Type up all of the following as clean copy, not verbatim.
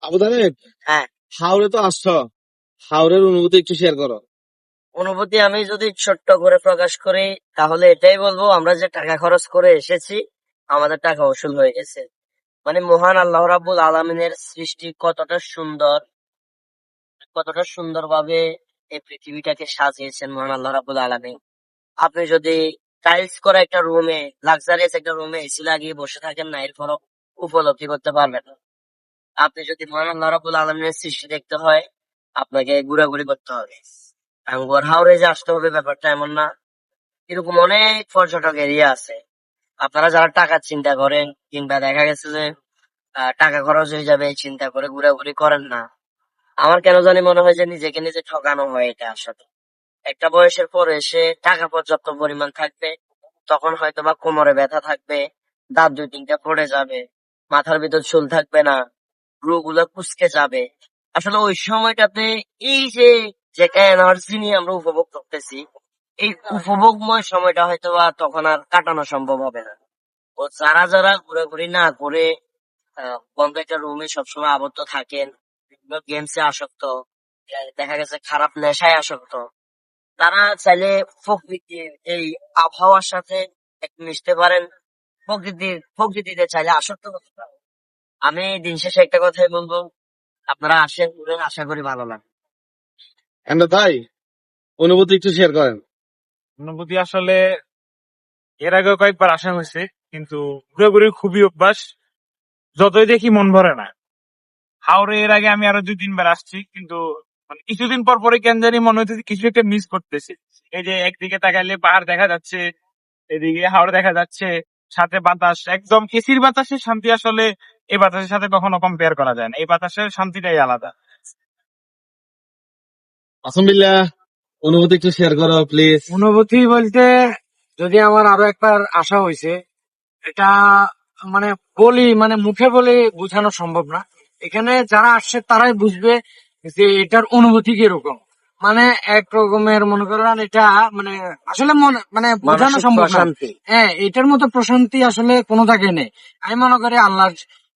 আবু তালেব, হ্যাঁ, হাওড়ে তো আসছো, হাওড়ের অনুভূতি একটু শেয়ার করো। অনুভূতি আমি যদি ছোট্ট করে প্রকাশ করি তাহলে এটাই বলবো, আমরা যে টাকা খরচ করে এসেছি আমাদের টাকা উসুল হয়ে গেছে। মানে মহান আল্লাহ রাব্বুল আলামিনের সৃষ্টি কতটা সুন্দরভাবে এই পৃথিবীটাকে সাজিয়েছেন মহান আল্লাহ রাব্বুল আলামিন। আপনি যদি টাইলস করা একটা রুমে, লাক্সারিয়াস একটা রুমে এসি লাগিয়ে বসে থাকেন না, এরপরও উপলব্ধি করতে পারবেন না। আপনি যদি মহান আল্লাহ রাব্বুল আলামিনের সৃষ্টি দেখতে হয়, আপনাকে ঘোরাঘুরি করতে হবে। টাঙ্গুয়ার হাওরে যে আসতে হবে ব্যাপারটা এমন না। এরকম অনেক পর্যটক এরিয়া আছে। আপনারা যারা টাকা চিন্তা করেন কিংবা দেখা গেছে যে টাকা খরচ হয়ে যাবে এই চিন্তা করে ঘোরাঘুরি করেন না, আমার কেন জানি মনে হয় যে নিজেকে নিজে ঠকানো হয় এটা আসলে। একটা বয়সের পরে এসে টাকা পর্যাপ্ত পরিমাণ থাকবে, তখন হয়তো বা কোমরে ব্যথা থাকবে, দাঁত দুই তিনটা পড়ে যাবে, মাথার ভিতর চুল থাকবে না, ভ্রুগুলো কুঁচকে যাবে। আসলে ওই সময়টাতে এই যে যে এনার্জি নিয়ে আমরা উপভোগ করতেছি, এই উপভোগময় সময়টা হয়তো বা তখন আর কাটানো সম্ভব হবে না। ও যারা যারা ঘোরাঘুরি না করে বন্ধ একটা রুমে সবসময় আবদ্ধ থাকেন, বিভিন্ন গেমসে আসক্ত, দেখা গেছে খারাপ নেশায় আসক্ত, তারা চাইলে প্রকৃতির এই আবহাওয়ার সাথে একটু মিশতে পারেন, প্রকৃতিতে চাইলে আসক্ত হতে পারেন। আমি দিন শেষে একটা কথাই বলবো, আপনারা আসেন ঘুরেন, আশা করি ভালো লাগবে। এন্ড ভাই, অনুভূতি একটু শেয়ার করেন। অনুভূতি আসলে এর আগেও কয়েকবার আসা হয়েছে, কিন্তু ঘুরাঘুরির খুবই অভ্যাস, যতই দেখি মন ভরে না। হাওড়ে এর আগে আমি আরো 2-3 বার আসছি, কিন্তু মানে কিছুদিন পর পরে কেন জানি মনে হচ্ছে কিছু একটা মিস করতেছি। এই যে একদিকে তাকাইলে পাহাড় দেখা যাচ্ছে, এদিকে হাওড় দেখা যাচ্ছে, সাথে বাতাস, একদম এসির বাতাসের শান্তি আসলে এই বাতাসের সাথে কখনো কম্পেয়ার করা যায় না। এই বাতাসের শান্তিটাই আলাদা। আলহামদুলিল্লাহ, অনুভূতি একটু শেয়ার করো প্লিজ। অনুভূতি বলতে, যদি আমার আরো একবার আসা হয়েছে, এটা মানে মানে মুখে বলে বোঝানো সম্ভব না। এখানে যারা আসছে তারাই বুঝবে যে এটার অনুভূতি কিরকম। মানে এক রকমের মনে করেন এটা, মানে আসলে মানে বোঝানো মানসিক সম্ভব না। প্রশান্তি। হ্যাঁ, এটার মতো প্রশান্তি আসলে কোনো জায়গায় নেই। আমি মনে করি আল্লাহর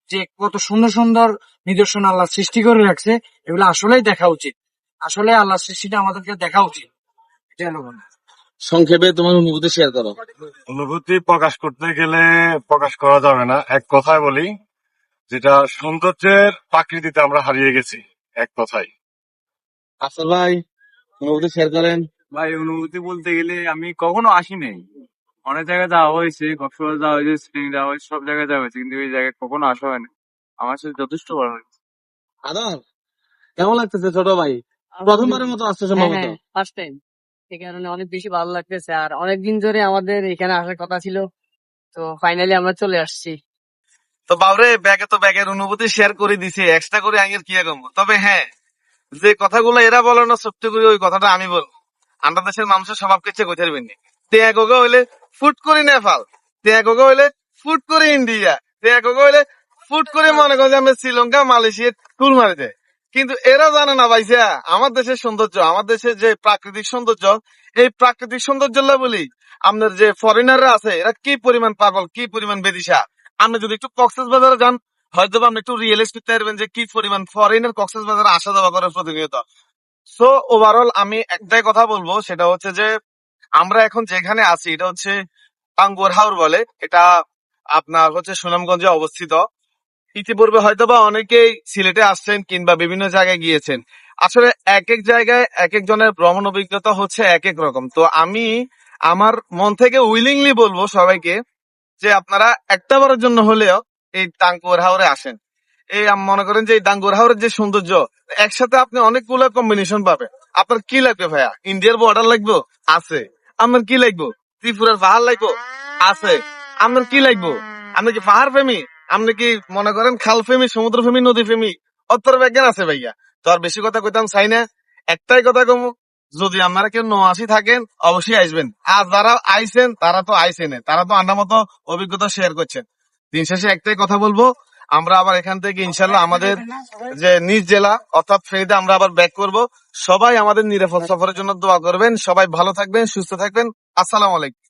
যে কত সুন্দর সুন্দর নিদর্শন আল্লাহ সৃষ্টি করে রাখছে, এগুলো আসলেই দেখা উচিত। আসলে আল্লাহ সৃষ্টিটা আমাদেরকে দেখা উচিত। এটা হলো কথা। সংক্ষেপে তোমার অনুভূতি শেয়ার করো। অনুভূতি প্রকাশ করতে গেলে প্রকাশ করা যাবে না, এক কথায় বলি, যেটা সৌন্দর্যের প্রাকৃতিতে আমরা হারিয়ে গেছি, এক কথায়। আফসার ভাই, অনুভূতি শেয়ার করেন। ভাই, অনুভূতি বলতে গেলে আমি কখনো আসি নাই। অনেক জায়গায় যাওয়া হয়েছে, কক্সবাজার যাওয়া হয়েছে, স্প্রিং যাওয়া হয়েছে, সব জায়গায় যাওয়া হয়েছে, কিন্তু এই জায়গায় কখনো আসা হয়নি। আমার সাথে যথেষ্ট ভালো হয়েছে। আদর, কেমন লাগতেছে ছোট ভাই? প্রথমবারের মতো আসছে সম্ভবত। হ্যাঁ, ফার্স্ট টাইম। এই কারণে অনেক বেশি ভালো লাগতেছে, আর অনেকদিন ধরে আমাদের এখানে আসার কথা ছিল, তো ফাইনালি আমরা চলে আসছি। তো বাবরে ব্যাগে তো ব্যাগের অনুভূতি শেয়ার করে দিছে, এক্সট্রা করে আঙের কি কমবো। তবে হ্যাঁ, যে কথাগুলো এরা বলে না ছোট্ট করে, ওই কথাটা আমি বলবো। আমরা দেশের মানুষের স্বভাব কেছে কই থাকবেন নি। তেয়া গোগা হইলে ফুট করে নেপাল, তেয়া গোগা হইলে ফুট করে ইন্ডিয়া, তেয়া গোগা হইলে ফুট করে মনে করেন যে আমরা শ্রীলঙ্কা মালয়েশিয়া টুর মারে দেয়। কিন্তু এরা জানে না ভাইসা, আমার দেশের সৌন্দর্য, আমার দেশের যে প্রাকৃতিক সৌন্দর্য, এই প্রাকৃতিক সৌন্দর্য বলি আপনার যে ফরেনাররা আছে এরা কি পরিমাণ পাগল, কি পরিমাণ বেদিশা। আপনি যদি একটু কক্সবাজারে যান, হয়তো আপনি একটু রিয়েলাইজ করতে পারবেন যে কি পরিমাণ ফরেনার কক্সবাজারে আসা যাওয়া করে প্রতিনিয়ত। সো ওভারঅল আমি একটাই কথা বলবো, সেটা হচ্ছে যে আমরা এখন যেখানে আছি এটা হচ্ছে টাঙ্গুয়ার হাওর বলে। এটা আপনার হচ্ছে সুনামগঞ্জে অবস্থিত। ইতিপূর্বে হয়তোবা অনেকেই সিলেটে আসছেন কিংবা বিভিন্ন জায়গায় গিয়েছেন। আসলে এক এক জায়গায় এক একজনের ভ্রমণ অভিজ্ঞতা হচ্ছে এক এক রকম। তো আমি আমার মন থেকে উইলিংলি বলবো সবাইকে যে আপনারা একটা বারের জন্য হলেও এই টাঙ্গুয়ার হাওরে আসেন। এই মনে করেন যে এই টাঙ্গুয়ার হাওরের যে সৌন্দর্য, একসাথে আপনি অনেকগুলো কম্বিনেশন পাবেন। আপনার কি লাগবে ভাইয়া? ইন্ডিয়ার বর্ডার লাগবে? আছে। আপনার কি লাগবে? ত্রিপুরার পাহাড় লাগবে? আছে। আপনার কি লাগবে? আপনি কি পাহাড় প্রেমী? আপনি কি মনে করেন খাল প্রেমী, সমুদ্র প্রেমী, নদী প্রেমী? অত্তর বিজ্ঞান আছে ভাইয়া। তো আর বেশি কথা কইতাম চাই না, একটাই কথা কমু, যদি আপনারা কেউ নআসি থাকেন অবশ্যই আসবেন। আর যারা আইসেন তারা তো আইসেন, তারা তো আন্ডার মতো অভিজ্ঞতা শেয়ার করছেন। দিন শেষে একটাই কথা বলবো, আমরা আবার এখান থেকে ইনশাল্লাহ আমাদের যে নিজ জেলা অর্থাৎ ফেনীতে আমরা আবার ব্যাক করব। সবাই আমাদের নিরাপদ সফরের জন্য দোয়া করবেন। সবাই ভালো থাকবেন, সুস্থ থাকবেন। আসসালামু আলাইকুম।